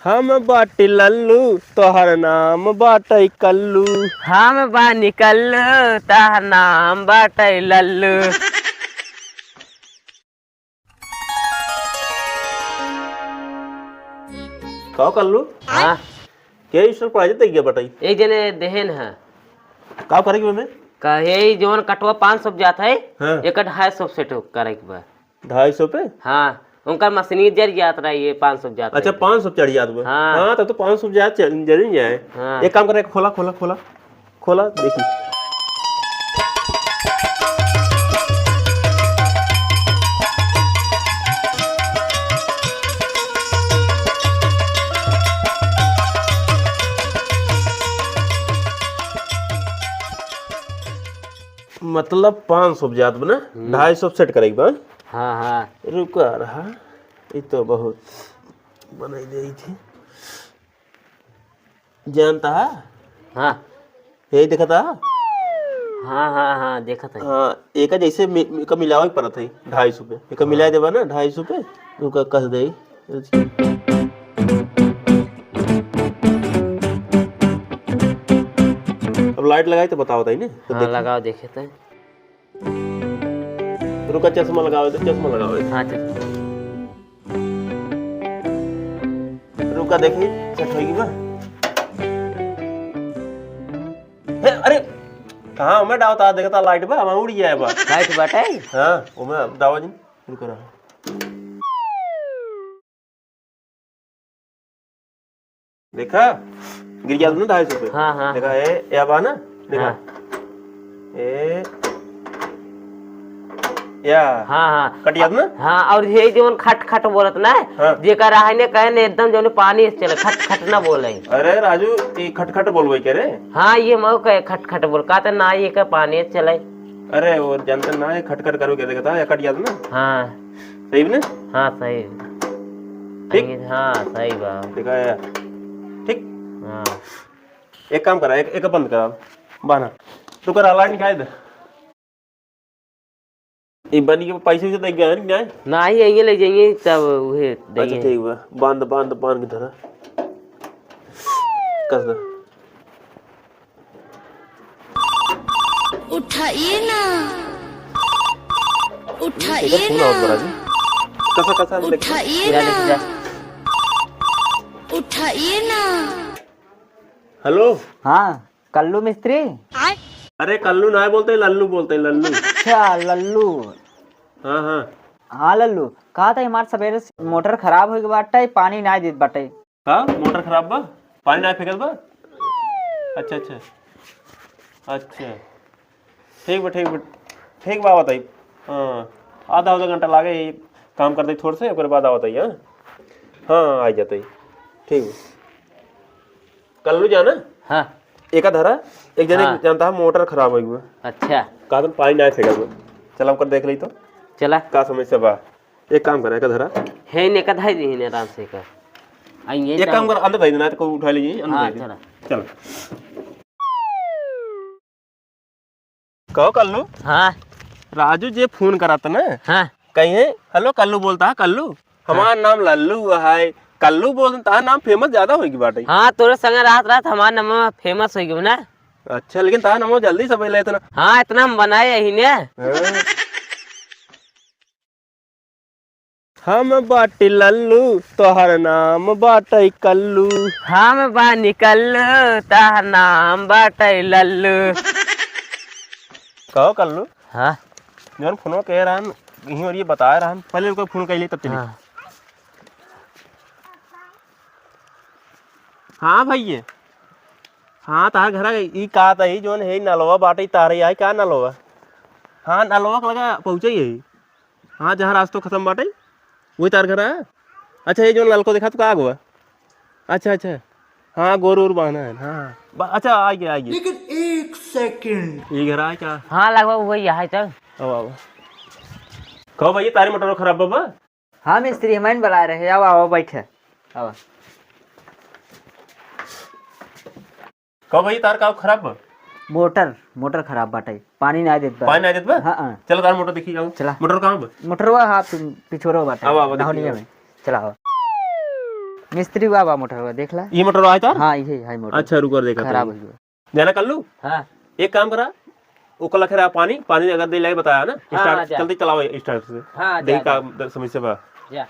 हम बाटी लल्लू तोहर नाम बाटई कल्लू। हम बानी कल्लू तहर नाम बाटै लल्लू। कहो कल्लू हाँ के ईश्वर पढ़ाई जते गया बटाई एक जने देहन है का करेगी में कहे जोन कटवा 500 जाता है हाँ। एक 250 सेट करे के बा 250 पे। हाँ उनका मशीनी जर जात रहा ये 500 जाता अच्छा 500 चढ़ जात बा। हाँ। हाँ तब तो 500 जा जरूर जाए। हाँ। एक काम करे खोला खोला खोला खोला देखी मतलब 500 जात बना 250 सेट करेगी बा। हाँ हाँ रुका रहा ये तो बहुत बनाई दे थी जानता है हाँ यही देखा था। हाँ हाँ हाँ देखा था। हाँ एक जैसे का मिलावा ही पड़त है 250 पे एक मिला देवा ना 250 पे रुका कस दे। अब लाइट लगाई तो बताओ ताई ने तो हाँ लगाओ देखे तो रुका चश्मा लगाओ तो चश्मा लगाओ हाँ चल रुका देखी सेट होगी बा। अरे कहाँ मैं डावता देखता लाइट बा हम उड़ जाए बा लाइट बाटे हाँ वो मैं दावा जी रुक रहा देखा गिर गया तुमने 250 पे। हाँ हाँ देखा ए अब आना देखा हाँ ए या हाँ हाँ कट याद ना। हाँ और ये जो खट खट बोलत ना हाँ। जेकर है ने कहे ने एकदम जो पानी से चले खट खट ना बोले। अरे राजू ये खटखट बोलबे के रे। हाँ ये मऊ कहे खट खट बोल का तो ना ये का पानी से चले। अरे वो जानते ना ये खटखट करो के देखता या कट याद ना। हाँ सही ने हाँ सही ठीक। हाँ सही बात देखा या ठीक। हाँ एक काम करा एक बंद करा बाना तू कर लाइट निकाल दे ये बनी के पैसे से दे गया नहीं ना ही यही ले जाएंगे तब वही अच्छा देंगे। ठीक बा बांध बांध बांध के धरा कस दे उठाइए ना इधर उठाइए फोन ना आउट करा जी कसा कसा देख उठाइए जा ना देख जा। उठाइए ना। हेलो हाँ कल्लू मिस्त्री। अरे कल्लू ना बोलते लल्लू बोलते लल्लू। अच्छा लल्लू। हाँ हाँ हाँ लल्लू कहा था हमारे सवेरे से मोटर खराब हो गई बाटे पानी ना देत बाटे। हाँ मोटर खराब बा पानी ना फेंकत बा। अच्छा अच्छा अच्छा ठीक बा ठीक बा ठीक बा बताई। हाँ आधा घंटा लागे ये काम करते थोड़े से ओकर बाद आवत हाँ हाँ आ जाते ठीक बा कल्लू जाना। हाँ एक धरा एक जने हाँ। जानता है मोटर खराब हो गई अच्छा का तुम पानी ना फेंकत बा चल हम कर देख ली तो चला का समस्या बा। एक काम करा एक धरा है ने कथा ही दी आराम से कर आएंगे एक काम कर अंदर दे देना तो कोई उठा लीजिए हाँ अंदर चला चल कहो कल्लू हाँ राजू जे फोन करा था ना हाँ कहीं हेलो कल्लू बोलता है कल्लू हमारा नाम लल्लू है कल्लू बोलता है नाम फेमस ज्यादा होगी बाटे। हाँ तोरे संग रात रात हमारा नमः फेमस हो गया ना। अच्छा लेकिन तारा नाम जल्दी सब ले इतना। हाँ इतना हम बनाए यही ने। हाँ। हम बाटी लल्लू तोहर नाम बाटई कल्लू। हम बानी कल्लू तहर नाम बाटै लल्लू। कहो कल्लू हाँ जौन फोन कह रहा यहीं और ये बता रहा पहले उनको फोन कर लिए तब चलिए। हाँ हाँ भैया हाँ तार घर ई का तही जोन है नलवा बाटे तारे आई का नलवा। हाँ नलवा का लगा पहुँचे ही हाँ जहाँ रास्ता खत्म बाटे वही तार घर है। अच्छा ये जो नलको देखा तो का हुआ। अच्छा अच्छा हाँ गोर वोर बांधना है हाँ अच्छा आ गया लेकिन एक सेकंड ये घर आ क्या। हाँ लगभग वही है तब। अब आओ कहो भैया तारी मोटर खराब बाबा। हाँ मिस्त्री हमें बुला रहे आओ आओ बैठे आओ। कहो भैया तार का खराब बा मोटर मोटर खराब बाटे पानी ना देत बा। पानी ना देत बा। हाँ हाँ चलो तार मोटर देखी जाओ चला। मोटर कहाँ बा मोटरवा हाँ पिछोरो बाटे आओ, आओ, देखिए, नहनिया आओ। में चला आओ। मिस्त्री बाबा मोटर हुआ देख ला। ये मोटर आया तार? हाँ ये है मोटर। अच्छा रुक कर देखा खराब हो गया। जाना कर लू। हाँ एक काम करा, उकला खरा पानी पानी अगर दे लगे बताया ना, हाँ, स्टार्ट जा। जल्दी चलाओ स्टार्ट से। हाँ देख का समस्या बा। जा।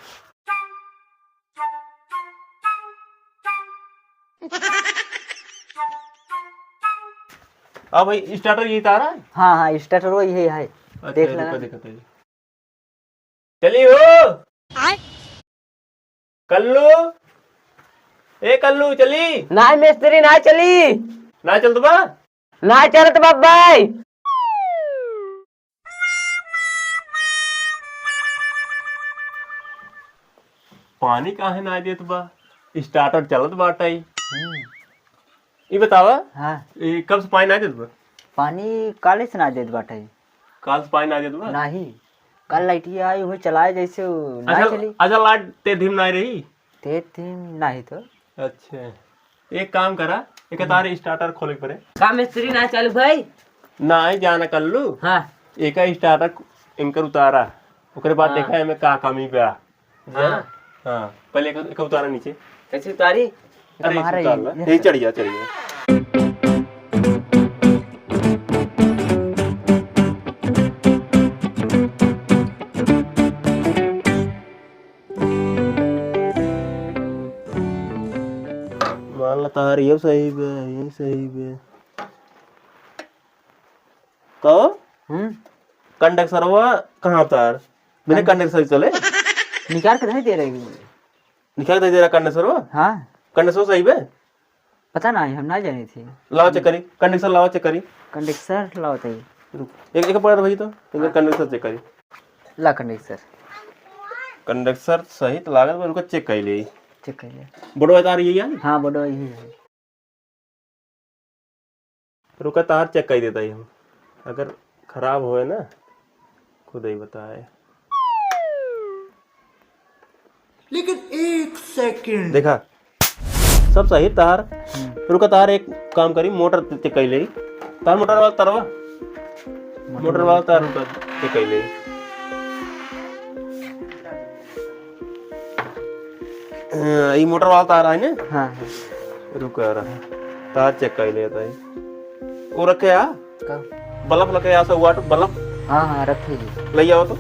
अब भाई स्टार्टर यही तार है। हाँ हाँ स्टार्टर वही है। देख लेना। चली हो कल्लू, ए कल्लू चली ना मिस्त्री ना चली, ना चल तो बा। ना चलत बाबाई। पानी काहे ना देत बा, स्टार्टर चलत बाटाई। ये बतावा हाँ ये कब से पानी ना देत बा? पानी काले से ना देत बाटे। काल से पानी ना देत बा? नहीं कल लाइटिया आई वो चलाए जैसे ना चली। अच्छा लाइट ते धीम ना रही। तेज थी नहीं तो। अच्छा एक काम करा, एक तार स्टार्टर खोले पड़े का मिस्त्री ना चालू भाई? ना ही जाना कर लू। हाँ एक स्टार्टर इनकर उतारा, ओकरे बाद हाँ। देखा है मैं का कमी बा। हाँ। हाँ पहले एक उतारा नीचे। कैसी उतारी? अरे तुम्हारा उतार ला। ये- यही चढ़िया चढ़िया। मान ला तार ये सही बे, ये सही बे। कहो कंडक्टर हुआ कहाँ तार मैंने कंडक्टर चले निकाल के नहीं दे रही। निकाल दे रहा कंडक्टर हुआ। हाँ कंडक्टर सही बे। पता नहीं हम ना जानी थी। लाओ चेक करी कंडक्टर, लाओ चेक करी। कंडक्टर लाओ तई। रुक एक एक पकड़ भाई, तो एक कंडक्टर चेक करी। ला कंडक्टर कंडक्टर सही तो लागत पर उनको चेक कर ले। चेक कर ले। बड़ो तार यही है। हाँ बड़ो यही है। रुका तार चेक कर देता ही हम, अगर खराब होए ना खुद ही बताए। लेकिन एक सेकंड देखा सब सही तार। रुका तार एक काम करी, मोटर चेक कर ले। तार मोटर वाला तरवा, मोटर वाला तार चेक कर ले। ये मोटर वाला तार है ना। हाँ रुका रहा तार चेक कर लेता है। वो रखे आ का? बल्ब लगे आ, सब वाट बल्ब हाँ हाँ रखेगी। ले आओ तो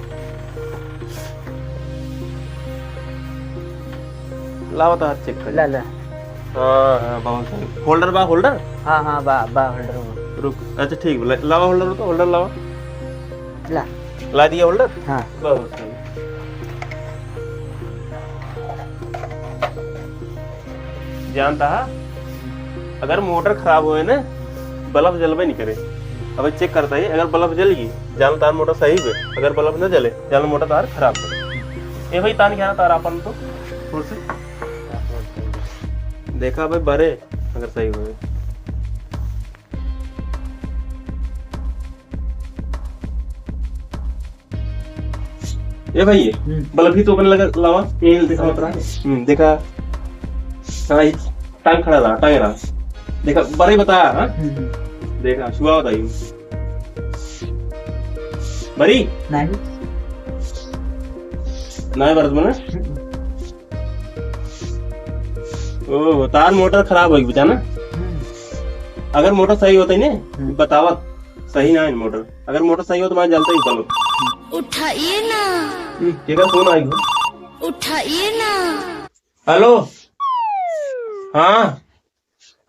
लाओ तार चेक कर। ला ला। हाँ हाँ बहुत सही। होल्डर बा, होल्डर हाँ हाँ बा होल्डर हो। रुक। अच्छा ठीक लावा होल्डर, तो होल्डर लावा। ला ला दिया होल्डर। हाँ बहुत सही। जानता है अगर मोटर खराब होए ना बल्ब जलबे नहीं करे। अब चेक करता है, अगर बल्ब जल गई जान तार मोटर सही है, अगर बल्ब न जले जान मोटर तार खराब है। ये भाई तान क्या तार अपन तो थोड़ से देखा भाई बरे अगर सही हुए। ये भाई ये बल्ब भी तो अपन लगा लावा ये देखा मतलब देखा। हाँ टांग खड़ा रहा, टांग रहा देखा बरे बताया। हाँ देखा छुआ बताइए बरी नहीं नहीं बरत बना। ओह तार मोटर खराब होगी बचा ना। अगर मोटर सही होता ही ना बतावा सही ना है मोटर। अगर मोटर सही हो तो मैं जलता ही बल्ब। उठाइए ना, ठीक है फोन आई हो। उठाइए ना। हेलो हाँ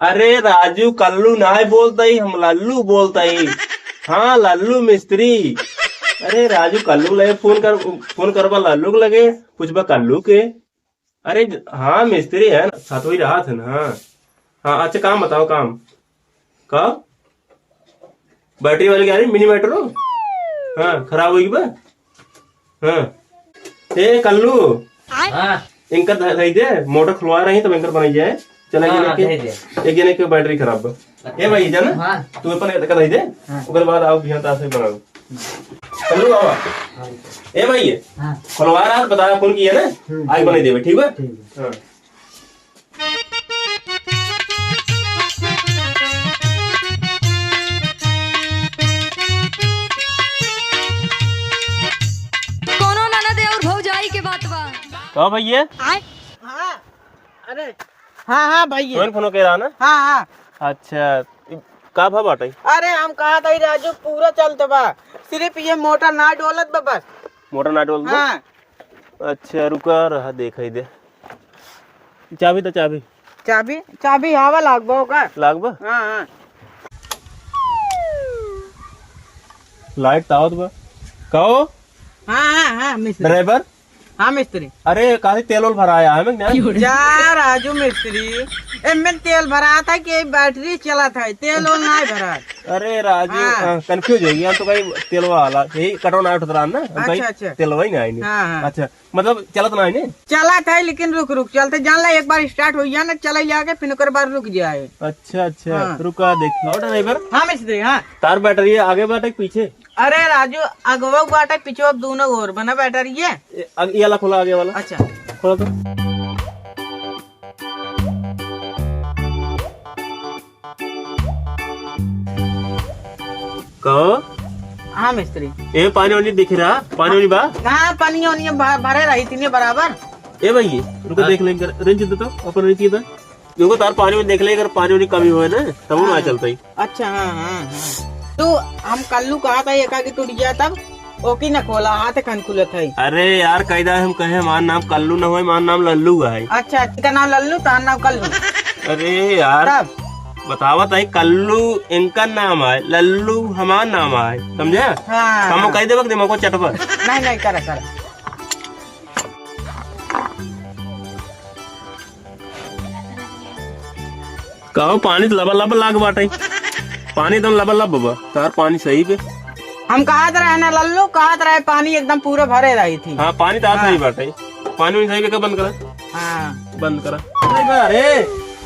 अरे राजू कल्लू ना बोलता ही, हम लल्लू बोलता ही। हाँ लल्लू मिस्त्री। अरे राजू कल्लू लगे फोन करवा लल्लू के लगे पूछबा कल्लू के। अरे हाँ मिस्त्री है ना, साथ ही रहा था ना। हाँ हाँ अच्छा काम बताओ काम कब बैटरी वाली गाड़ी मिनी मेट्रो। हाँ खराब होगी बा। हाँ ए कल्लू हाँ इनका दे दे, मोटर खुलवा रही तब इनकर बनाई जाए। चला हाँ, के एक जने के बैटरी खराब बा। ए भाई जाना हाँ तू अपन का दे दे, ओकर बाद आओ भियंता से बनाओ। कल्लू आवा ए भाई हाँ खुलवा रहा बताया फोन किया ना, आज बनाई देवे ठीक है। हाँ कोनो ननद और भौजाई के बात बा। कहो भैया हाँ हाँ भाई कौन फोन कह रहा ना? हाँ हाँ अच्छा का भाव बाटे? अरे हम कहा था राजू पूरा चलते बा, सिर्फ ये मोटर ना डोलत बा बस। मोटर ना डोल दो? हाँ अच्छा रुका रहा देखा ही दे। चाबी तो चाबी चाबी चाबी हवा लाग का लाग बा? हाँ हाँ लाइट तावत बा कहो हाँ हाँ हाँ मिस्त्री ड्राइवर। हाँ मिस्त्री अरे काहे तेल ओल भराया है मैं जा राजू मिस्त्री एमन तेल भरा था कि बैटरी चला था, तेल और नहीं भरा। अरे राजू हाँ। कंफ्यूज हो गया तो कहीं तेल वाला यही कटो ना उठ रहा ना अच्छा, अच्छा। तेल वही ना आई हाँ, हाँ। अच्छा मतलब चलत ना है चला था लेकिन रुक रुक चलते जान ला, एक बार स्टार्ट हो गया ना चला जाके फिर ओकर बार रुक जाए। अच्छा अच्छा हाँ। रुका देख ड्राइवर हाँ मिस्त्री हाँ। तार बैटरी आगे बाटे कि पीछे? अरे राजू अगवा बाटा पिछवा दोनों और बना बैटरी है। ये वाला खोला आगे वाला अच्छा खोला तो कहो हाँ मिस्त्री ए पानी वानी दिख रहा पानी वानी बा? हाँ पानी वानी भरे रही थी बराबर। ए भाई रुको देख लेंगे रेंज दे तो अपन रेंज दे देखो तार पानी में देख ले अगर पानी वानी कमी हुए ना तब वो ना चलता ही। अच्छा हाँ हाँ हाँ तो हम कल्लू कहा था एका की टूट गया तब ओकी न खोला हाथ कन खुले थे। अरे यार कैदा हम कहे हमारा नाम कल्लू न हो, हमारा नाम लल्लू है। अच्छा का नाम लल्लू तार नाम कल्लू। अरे यार तब बतावत है कल्लू इनका नाम है, लल्लू हमारा नाम है, समझे? हाँ हम कह दे दिमाग को चटपर नहीं नहीं करा करा कहो पानी तो लबा लब लाग बाटे पानी एकदम लबा लब बाबा तार पानी सही पे। हम कहा रहे ना लल्लू कहा रहे पानी एकदम पूरा भरे रही थी। हाँ पानी तार सही बाटे पानी सही पे का बंद करा हाँ बंद करा। अरे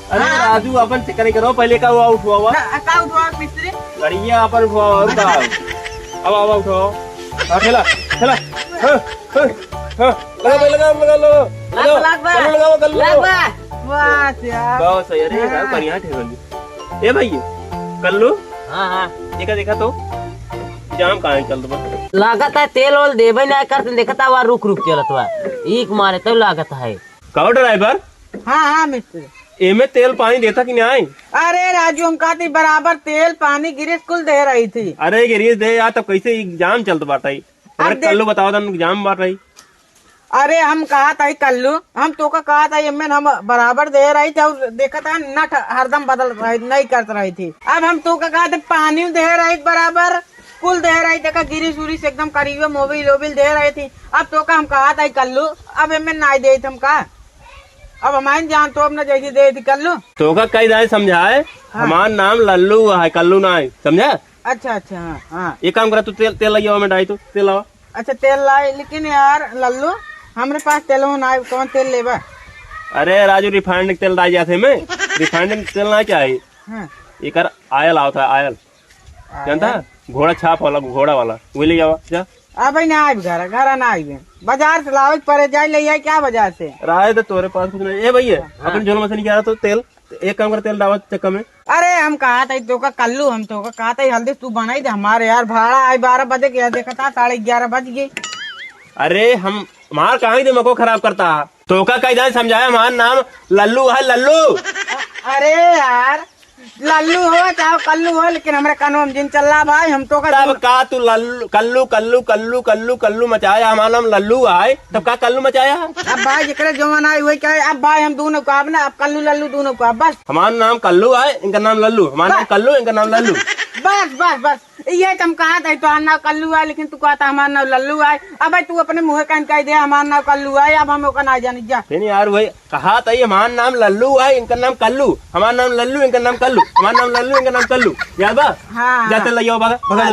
अरे राजू अपन चिकन करो पहले का हुआ उठवा हुआ का उठवा मिस्त्री बढ़िया अपन उठवा और का अब उठाओ खेला खेला लगा लगा लगा लगा बस यार बहुत सही। अरे यार बढ़िया ठेवली ए भाई कल्लू। हाँ हाँ देखा देखा तो जाम कहाँ चल दो लागत है तेल ओल देवे नहीं करते देखता हुआ रुक रुक चलत हुआ एक मारे तो लागत है। कहो ड्राइवर। हाँ हाँ मिस्त्री एमे तेल पानी देता कि नहीं? अरे राजू हम कहती बराबर तेल पानी गिरीश कुल दे रही थी। अरे गिरीश दे यार तब कैसे एग्जाम चलत बाटा अरे कल्लू बताओ था एग्जाम बांट रही। अरे हम कहा था कल्लू हम तो का कहा था एमन हम बराबर दे रही थी और देखा था नट हरदम बदल रही नहीं करते रही थी। अब हम तो का कहा था पानी दे रही बराबर कुल दे रही थी गिरीश उरीश एकदम करीब मोबिल वोबिल दे रही थी। अब तो का हम कहा था कल्लू अब एमन नहीं दे हम कहा अब हमारे जान तो अब न जैसी दे थी कल्लू तो का कई दाए समझाए। हाँ। हमारा नाम लल्लू है कल्लू ना है समझा? अच्छा अच्छा हाँ हाँ ये काम करा तू तेल तेल लगी में डाई तो तेल लावा। अच्छा तेल लाए लेकिन यार लल्लू हमारे पास तेल ना कौन तेल लेबा? अरे राजू रिफाइंड तेल डाल जाते में रिफाइंड तेल ना चाहिए। हाँ। एक आयल आता है आयल जानता घोड़ा छाप वाला घोड़ा वाला वही ले जावा जा। अब ना आए घर घर ना आए बाजार से लावे परे जाए ले जाए क्या बाजार से राय तो तोरे पास कुछ नहीं। ए भैया अपन झोल में से निकाला तो तेल एक काम कर तेल डावा चक्का में। अरे हम कहा था तो का कल्लू हम तो का कहा था हल्दी तू बनाई दे हमारे यार भाड़ा आई 12 बजे के देखा था 11:30 बज गए। अरे हम मार कहाँ दिमाग को खराब करता तो का कई दान समझाया हमारा नाम लल्लू है लल्लू। अरे यार लल्लू हो चाहे कल्लू हो लेकिन हमारे कानों में जिन चल रहा भाई हम तो का तू लल्लू कल्लू कल्लू कल्लू कल्लू कल्लू मचाया हमारा नाम लल्लू है तब का कल्लू मचाया। अब भाई जिक्र जमाना है वही क्या है। अब भाई हम दोनों को अब ना अब कल्लू लल्लू दोनों को अब बस हमारा नाम कल्लू है इनका नाम लल्लू हमारा नाम कल्लू इनका नाम लल्लू बस बस बस ये तुम कहा था तो नाम कल्लू है लेकिन तू कहता हमारा नाम लल्लू है। अब भाई तू अपने मुँह कह दे हमारा नाम कल्लू है अब हम ना जानी जा यार वही कहा था हमारा नाम लल्लू है इनका नाम कल्लू हमारा नाम लल्लू इनका नाम कल्लू हमारा नाम लल्लू इनका नाम कल्लू याद बा। हाँ जाते लगे भगा भगा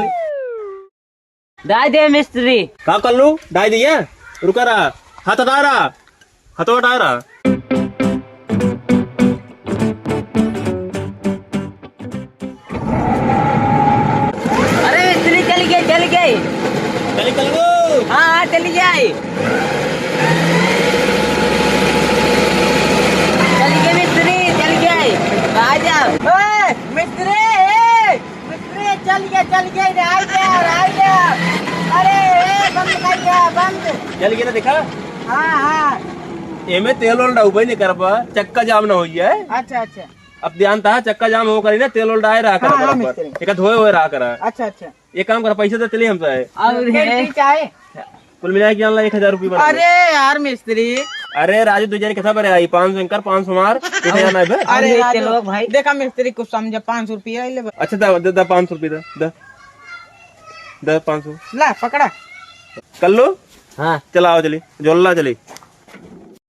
दाई दे मिस्त्री का कल्लू डाई दिया रुका रहा हाथ हटा रहा हाथों हटा रहा। अरे मिस्त्री चली गई चल कल्लू हाँ चली जाए चली गई मिस्त्री चली गई राजा मिस्त्री मिस्त्री चल गए राजा अरे बंद कर दिया बंद चल गया ना देखा। हाँ हाँ एमे तेल ओल डाउबे नहीं कर पा, चक्का जाम ना हो है। अच्छा अच्छा अब ध्यान था चक्का जाम हो करी ना, तेल ओल डाए रहा कर हाँ, हाँ, बराबर, मिस्त्री। एक धोए हुए रहा करा। अच्छा अच्छा ये काम कर, पैसे तो चले हमसे है। और है चाहे कुल मिला के 1,000 रुपये बना। अरे यार मिस्त्री, अरे राजू तुझे कैसा बने आई 500 इंकर 500 मार 1,000 नहीं बे। अरे ये राजू, चलो भाई। देखा मिस्त्री कुछ समझा, 500 रुपया ले अच्छा दा 500 रुपये दा 500 ला पकड़ा। कर लो। हाँ चलाओ चली जोल्ला चली।